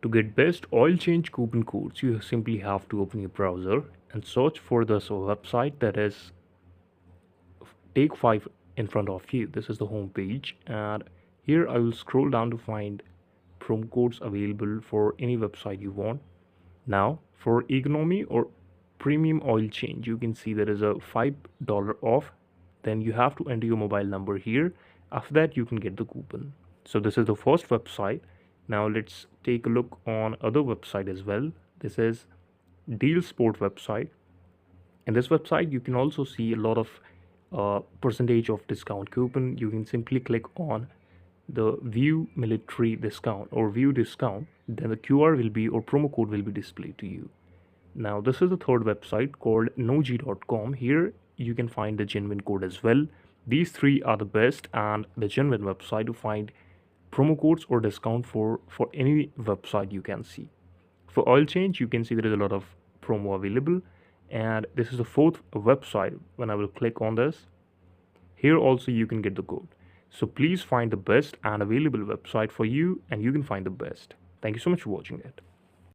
To get best oil change coupon codes, you simply have to open your browser and search for this website that is Take 5 in front of you. This is the home page, and here I will scroll down to find promo codes available for any website you want. Now, for economy or premium oil change, you can see there is a $5 off. Then you have to enter your mobile number here. After that, you can get the coupon. So this is the first website. Now let's take a look on other website as well. This is Deal Sport website. In this website, you can also see a lot of percentage of discount coupon. You can simply click on the view military discount or view discount, then the QR will be or promo code will be displayed to you. Now this is the third website called nog.com. Here you can find the genuine code as well. These three are the best and the genuine website to find promo codes or discount for any website you can see. For oil change, you can see there is a lot of promo available, and this is the fourth website. When I will click on this, here also you can get the code. So please find the best and available website for you, and you can find the best. Thank you so much for watching it.